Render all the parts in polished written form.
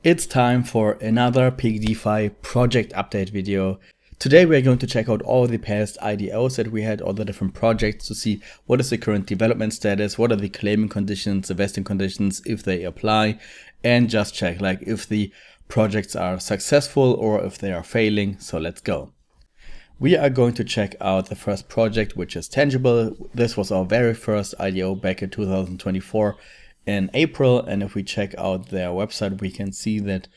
It's time for another PEAKDEFI project update video. Today we are going to check out all the past IDOs that we had, all the different projects, to see what is the current development status, what are the claiming conditions, the vesting conditions, if they apply, and just check like if the projects are successful or if they are failing. So let's go. We are going to check out the first project, which is Tangible. This was our very first IDO back in 2024 in April, and if we check out their website, we can see that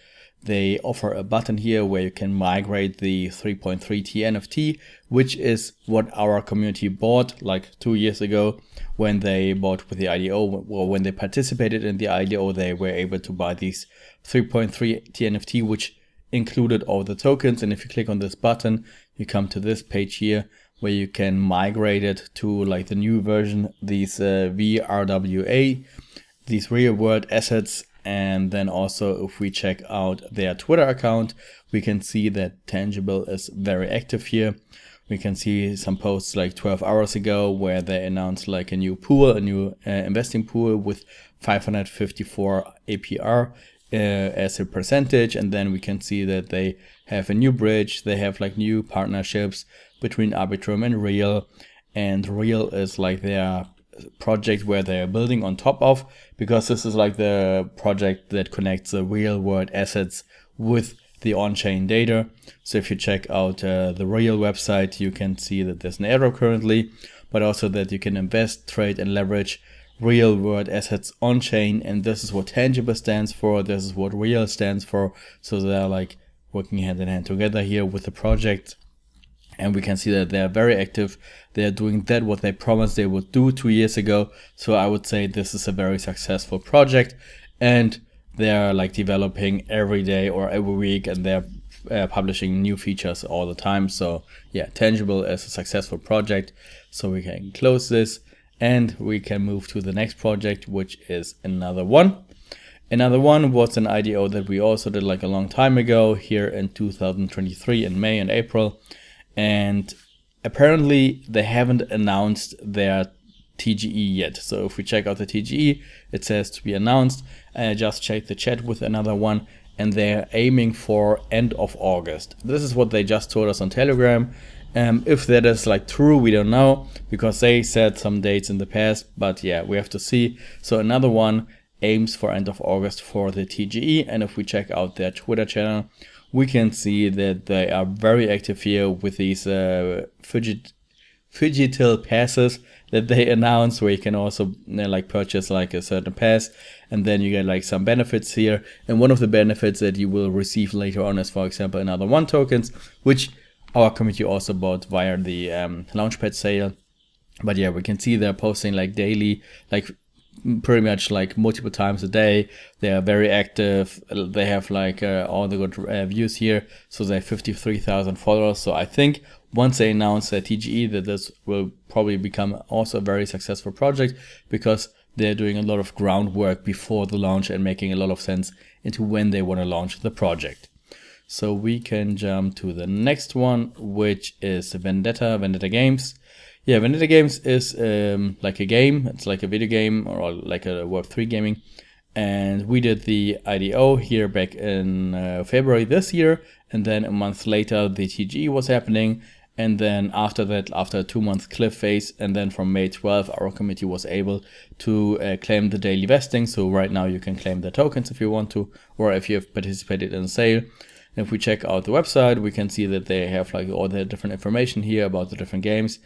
they offer a button here where you can migrate the 3.3T NFT, which is what our community bought like 2 years ago when they bought with the IDO, or when they participated in the IDO. They were able to buy these 3.3T NFT, which included all the tokens. And if you click on this button, you come to this page here where you can migrate it to like the new version, these VRWA, these real world assets. And then also if we check out their Twitter account, we can see that Tangible is very active here. We can see some posts like 12 hours ago where they announced like a new pool, a new investing pool with 554 APR as a percentage. And then we can see that they have a new bridge. They have like new partnerships between Arbitrum and Real. And Real is like their project where they're building on top of, because this is like the project that connects the real world assets with the on-chain data. So if you check out the Real website, you can see that there's an arrow currently, but also that you can invest, trade and leverage real world assets on chain. And this is what Tangible stands for. This is what Real stands for. So they're like working hand in hand together here with the project. And we can see that they're very active. They're doing that what they promised they would do 2 years ago. So I would say this is a very successful project, and they're like developing every day or every week, and they're publishing new features all the time. So yeah, Tangible is a successful project. So we can close this and we can move to the next project, which is another one. Another one was an IDO that we also did like a long time ago here in 2023 in May and April. And apparently they haven't announced their TGE yet. So if we check out the TGE, it says to be announced. I just checked the chat with another one, and they're aiming for end of August. This is what they just told us on Telegram. If that is like true, we don't know, because they said some dates in the past, but yeah, we have to see. So another one aims for end of August for the TGE. And if we check out their Twitter channel, we can see that they are very active here with these phygital passes that they announced, where you can also like purchase like a certain pass, and then you get like some benefits here. And one of the benefits that you will receive later on is, for example, another 1 tokens, which our community also bought via the Launchpad sale. But yeah, we can see they're posting like daily, like pretty much like multiple times a day. They are very active. They have like all the good views here. So they have 53,000 followers. So I think once they announce their TGE, that this will probably become also a very successful project, because they're doing a lot of groundwork before the launch and making a lot of sense into when they want to launch the project. So we can jump to the next one, which is Vendetta Games. Yeah, Vendetta Games is like a game. It's like a video game, or like a Web3 gaming. And we did the IDO here back in February this year. And then a month later, the TGE was happening. And then after that, after a 2-month cliff phase, and then from May 12th, our committee was able to claim the daily vesting. So right now you can claim the tokens if you want to, or if you have participated in a sale. And if we check out the website, we can see that they have like all the different information here about the different games.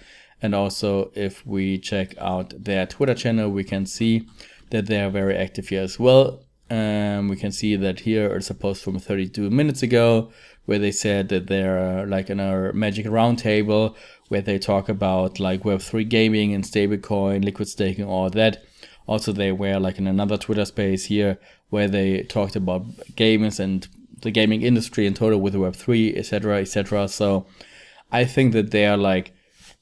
And also if we check out their Twitter channel, we can see that they are very active here as well. We can see that here is a post from 32 minutes ago where they said that they're like in a Magic Roundtable where they talk about like Web3 gaming and stablecoin, liquid staking, all that. Also, they were like in another Twitter space here where they talked about gamers and the gaming industry in total with Web3, etc., etc. So I think that they are like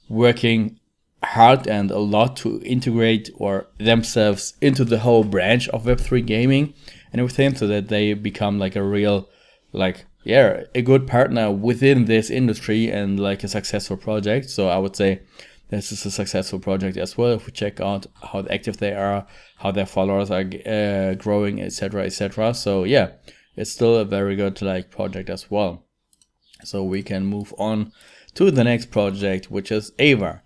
working hard and a lot to integrate or themselves into the whole branch of Web3 gaming and everything, so that they become like a real, like, yeah, a good partner within this industry and like a successful project. So I would say this is a successful project as well. If we check out how active they are, how their followers are growing, etc., etc. So yeah, it's still a very good like project as well. So we can move on to the next project, which is Ava.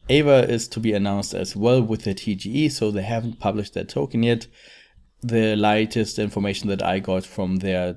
Ava is to be announced as well with the TGE, so they haven't published their token yet. The latest information that I got from their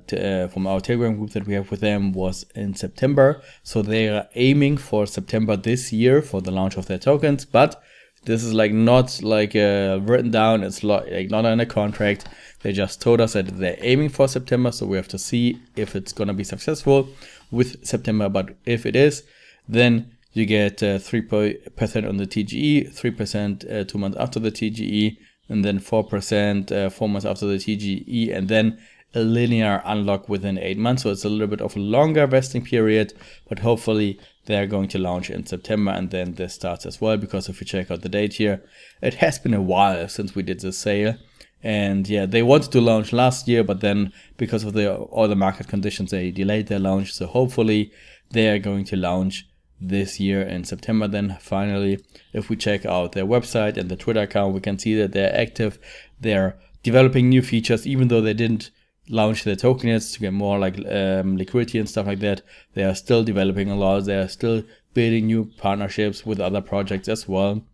from our Telegram group that we have with them was in September. So they are aiming for September this year for the launch of their tokens, but this is like not like written down. It's like not in a contract. They just told us that they're aiming for September, so we have to see if it's gonna be successful with September. But if it is, then you get 3% on the TGE, 3% 2 months after the TGE, and then 4% 4 months after the TGE, and then a linear unlock within 8 months. So it's a little bit of a longer vesting period, but hopefully they're going to launch in September, and then this starts as well, because if you check out the date here, it has been a while since we did the sale. And yeah, they wanted to launch last year, but then because of all the market conditions, they delayed their launch. So hopefully they are going to launch this year in September. Then finally, if we check out their website and the Twitter account, we can see that they're active. They're developing new features, even though they didn't launch their token yet, to get more like liquidity and stuff like that. They are still developing a lot. They are still building new partnerships with other projects as well.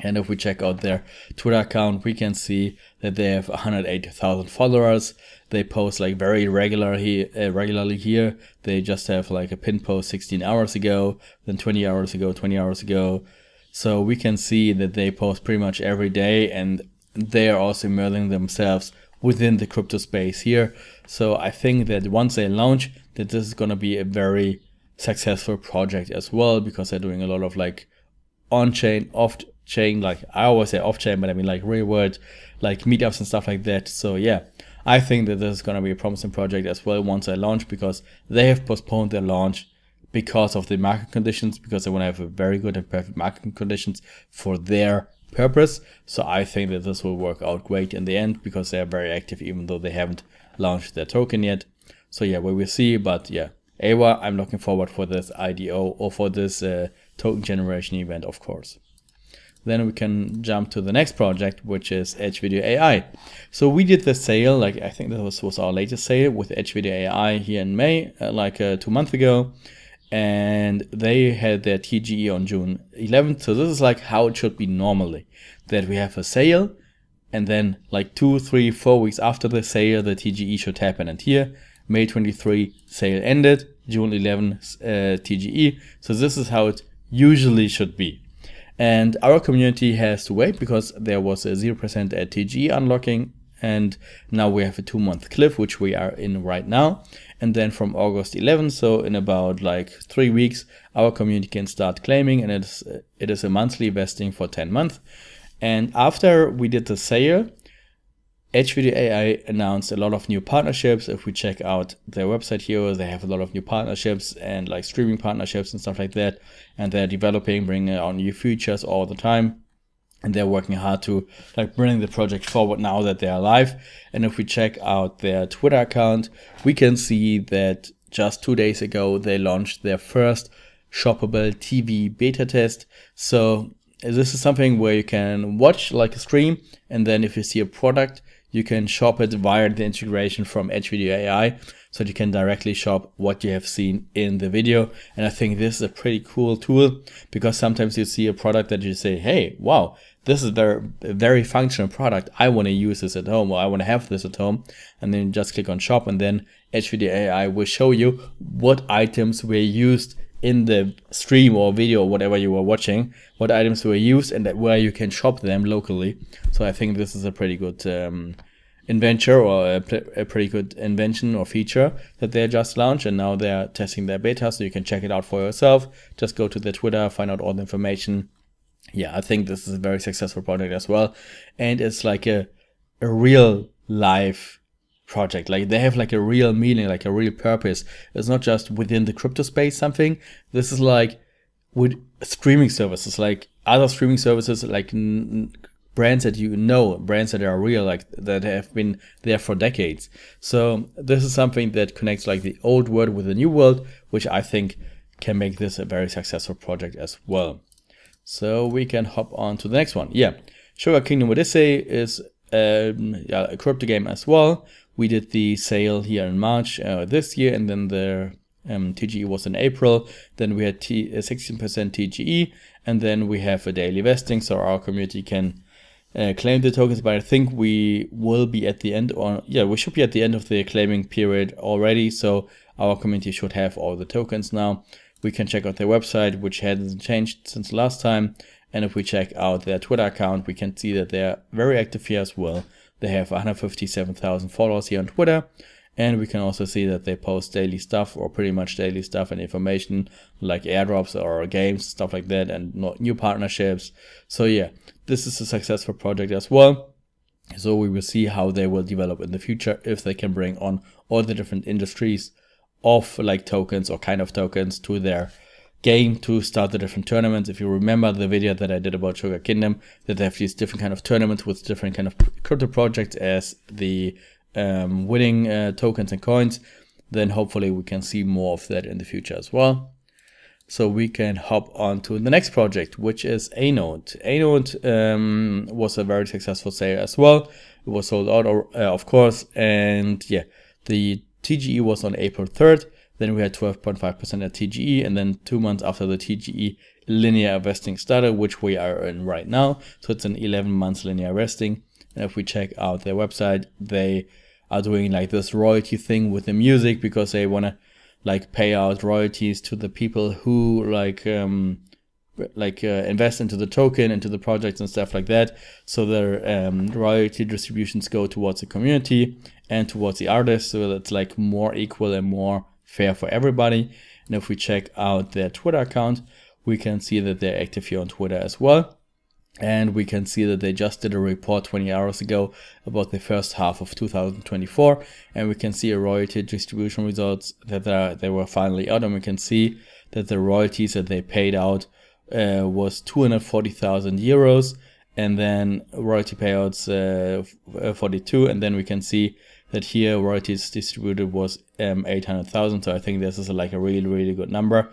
And if we check out their Twitter account, we can see that they have 108,000 followers. They post like very regularly here. They just have like a pin post 16 hours ago, then 20 hours ago, 20 hours ago. So we can see that they post pretty much every day, and they are also immersing themselves within the crypto space here. So I think that once they launch, that this is going to be a very successful project as well, because they're doing a lot of like on-chain, off-chain, like I always say off-chain, but I mean like real world, like meetups and stuff like that. So yeah, I think that this is going to be a promising project as well once they launch, because they have postponed their launch because of the market conditions, because they want to have a very good and perfect market conditions for their purpose. So I think that this will work out great in the end, because they are very active, even though they haven't launched their token yet. So yeah, we will see. But yeah, Ava, I'm looking forward for this IDO or for this token generation event, of course. Then we can jump to the next project, which is Edge Video AI. So we did the sale, like I think this was our latest sale with Edge Video AI here in May, 2 months ago. And they had their TGE on June 11th. So this is like how it should be normally, that we have a sale, and then like 2, 3, 4 weeks after the sale, the TGE should happen. And here, May 23, sale ended, June 11th, TGE. So this is how it usually should be. And our community has to wait, because there was a 0% at TGE unlocking, and now we have a 2-month cliff, which we are in right now. And then from August 11th, so in about like 3 weeks, our community can start claiming, and it is a monthly vesting for 10 months. And after we did the sale, Edge Video AI announced a lot of new partnerships. If we check out their website here, they have a lot of new partnerships and like streaming partnerships and stuff like that. And they're developing, bringing out new features all the time. And they're working hard to like bring the project forward now that they are live. And if we check out their Twitter account, we can see that just 2 days ago, they launched their first shoppable TV beta test. So this is something where you can watch like a stream, and then if you see a product, you can shop it via the integration from Edge Video AI, so you can directly shop what you have seen in the video. And I think this is a pretty cool tool, because sometimes you see a product that you say, hey, wow, this is a very functional product. I want to use this at home, or I want to have this at home. And then you just click on shop, and then Edge Video AI will show you what items were used in the stream or video or whatever you were watching, what items were used, and where you can shop them locally. So I think this is a pretty good invention, or a pretty good invention or feature that they just launched, and now they're testing their beta, so you can check it out for yourself. Just go to their Twitter, find out all the information. Yeah, I think this is a very successful project as well, and it's like a real life project. Like they have like a real meaning, like a real purpose. It's not just within the crypto space something. This is like with streaming services, like other streaming services, like brands that you know, brands that are real, like that have been there for decades. So this is something that connects like the old world with the new world, which I think can make this a very successful project as well. So we can hop on to the next one. Yeah, Sugar Kingdom Odyssey is a crypto game as well. we did the sale here in March this year, and then the TGE was in April. Then we had 16% TGE, and then we have a daily vesting, so our community can claim the tokens. But I think we will be at the end, or yeah, we should be at the end of the claiming period already. So our community should have all the tokens now. We can check out their website, which hasn't changed since last time. And if we check out their Twitter account, we can see that they're very active here as well. They have 157,000 followers here on Twitter. And we can also see that they post daily stuff, or pretty much daily stuff and information like airdrops or games, stuff like that, and new partnerships. So yeah, this is a successful project as well. So we will see how they will develop in the future, if they can bring on all the different industries of like tokens or kind of tokens to their game to start the different tournaments. If you remember the video that I did about Sugar Kingdom, that they have these different kind of tournaments with different kind of crypto projects as the winning tokens and coins, then hopefully we can see more of that in the future as well. So we can hop on to the next project, which is Aode. Aode was a very successful sale as well. It was sold out, of course, and yeah, the TGE was on April 3rd. Then we had 12.5% at TGE, and then 2 months after the TGE, linear vesting started, which we are in right now. So it's an 11 months linear vesting. And if we check out their website, they are doing like this royalty thing with the music, because they want to like pay out royalties to the people who invest into the token, into the projects and stuff like that. So their royalty distributions go towards the community and towards the artists, so that's like more equal and more fair for everybody. And if we check out their Twitter account, we can see that they're active here on Twitter as well. And we can see that they just did a report 20 hours ago about the first half of 2024. And we can see a royalty distribution results that they were finally out. And we can see that the royalties that they paid out was 240,000 euros. And then royalty payouts 42. And then we can see that here royalties distributed was 800,000. So I think this is like a really, really good number.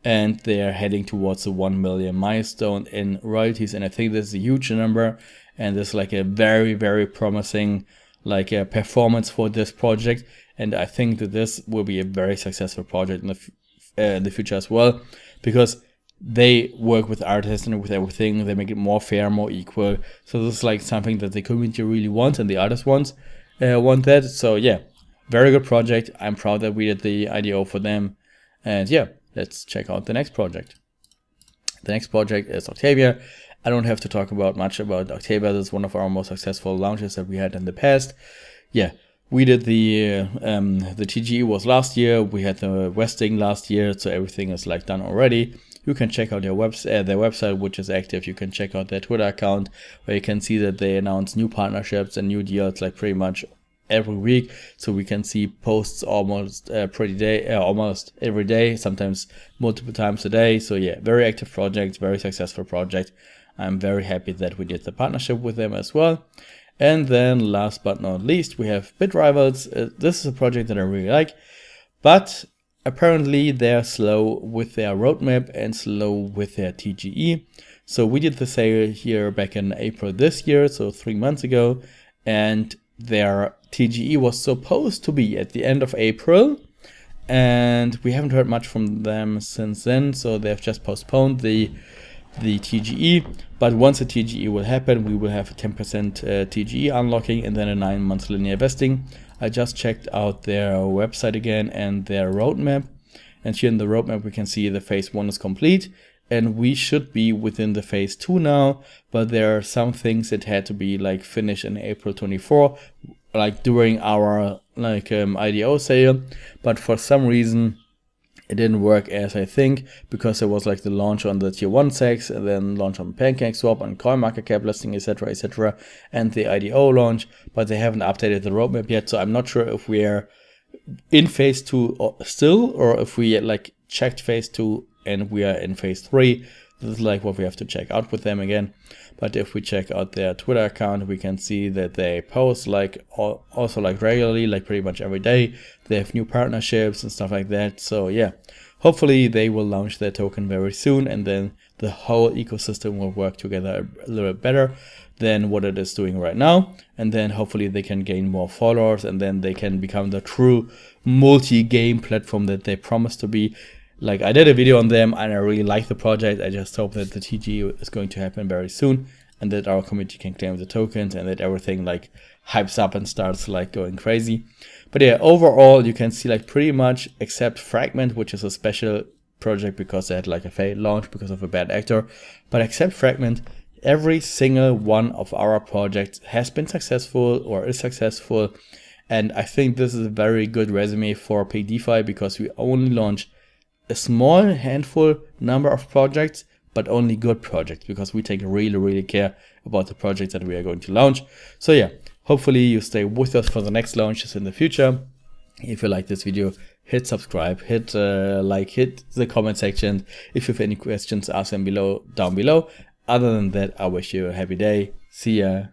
And they are heading towards the 1 million milestone in royalties. And I think this is a huge number. And this is like a very, very promising like a performance for this project. And I think that this will be a very successful project in the future as well, because they work with artists and with everything. They make it more fair, more equal. So this is like something that the community really wants and the artists want that. So yeah, very good project. I'm proud that we did the IDO for them. And yeah, let's check out the next project. The next project is Octavia. I don't have to talk much about Octavia. This is one of our most successful launches that we had in the past. Yeah, we did the TGE was last year. We had the vesting last year, so everything is like done already. You can check out their website, which is active. You can check out their Twitter account, where you can see that they announce new partnerships and new deals like pretty much every week. So we can see posts almost almost every day, sometimes multiple times a day. So yeah, very active project, very successful project. I'm very happy that we did the partnership with them as well. And then last but not least, we have Bit Rivals. This is a project that I really like, but apparently they're slow with their roadmap and slow with their TGE. So we did the sale here back in April this year, so 3 months ago, and their TGE was supposed to be at the end of April, and we haven't heard much from them since then. So they've just postponed the TGE, but once the TGE will happen, we will have a 10% TGE unlocking and then a 9 month linear vesting. I just checked out their website again and their roadmap, and here in the roadmap we can see the phase 1 is complete, and we should be within the phase 2 now, but there are some things that had to be like finished in April 24, like during our IDO sale, but for some reason it didn't work as I think, because there was like the launch on the tier 1 sex, and then launch on PancakeSwap and CoinMarketCap listing, etc., and the IDO launch, but they haven't updated the roadmap yet. So I'm not sure if we're in phase 2 still, or if we like checked phase 2 and we are in phase 3. This is like what we have to check out with them again. But if we check out their Twitter account, we can see that they post like also like regularly, like pretty much every day. They have new partnerships and stuff like that. So yeah, hopefully they will launch their token very soon, and then the whole ecosystem will work together a little bit better than what it is doing right now. And then hopefully they can gain more followers, and then they can become the true multi-game platform that they promise to be. Like, I did a video on them and I really like the project. I just hope that the TG is going to happen very soon, and that our community can claim the tokens, and that everything like hypes up and starts like going crazy. But yeah, overall you can see like pretty much, except Fragment, which is a special project because they had like a failed launch because of a bad actor, but except Fragment, every single one of our projects has been successful or is successful. And I think this is a very good resume for PEAKDEFI, because we only launch a small handful number of projects, but only good projects, because we take really care about the projects that we are going to launch. So yeah, hopefully you stay with us for the next launches in the future. If you like this video, hit subscribe, hit like, hit the comment section. If you have any questions, ask them down below. Other than that, I wish you a happy day. See ya.